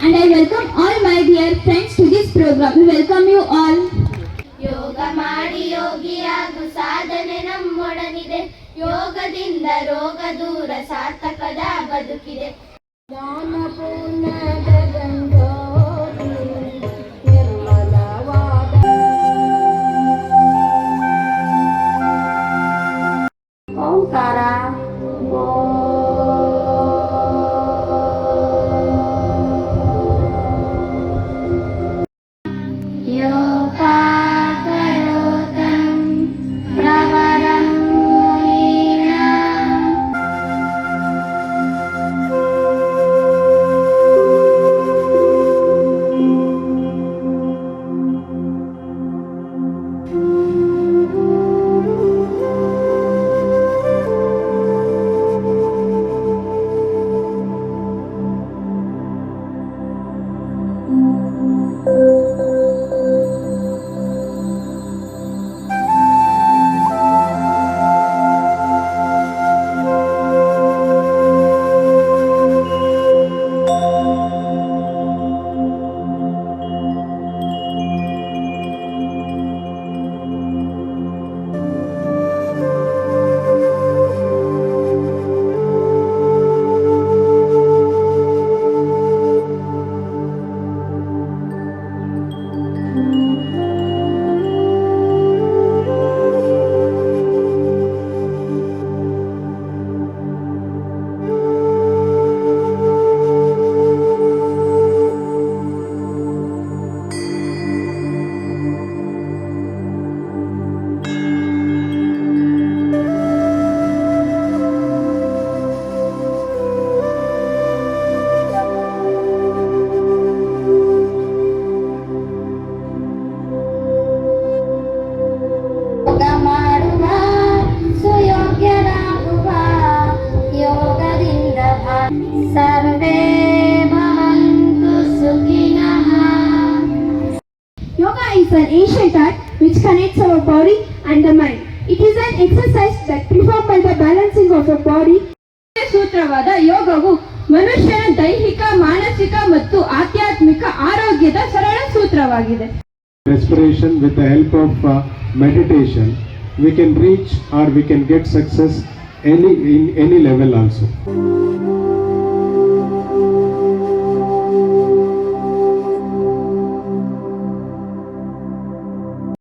and I welcome all my dear friends to this program. We welcome you all. ಯೋಗ ಮಾಡಿ ಯೋಗಿಯಾಗು ಸಾಧನೆ ನಮ್ಮೊಡನಿದೆ. ಯೋಗದಿಂದ ರೋಗ ದೂರ ಸಾರ್ಥಕದ ಬದುಕಿದೆ. ಜ್ಞಾನಪೂರ್ಣ ಜಗಜ್ಯೋತಿ ನಿರ್ಮಲವಾದ ಓಂಕಾರ ಸರ್ವೇ ಭವಂತು ಸುಖಿನಃ. Yoga is an ancient art which connects our body and the mind. It is an exercise that performed by the balancing of the body. ಸೂತ್ರವಾದ ಯೋಗವು ಮನುಷ್ಯನ ದೈಹಿಕ, ಮಾನಸಿಕ ಮತ್ತು ಆಧ್ಯಾತ್ಮಿಕ ಆರೋಗ್ಯದ ಸರಳ ಸೂತ್ರವಾಗಿದೆ. Respiration with the help of meditation, we can reach or we can get success in any level also.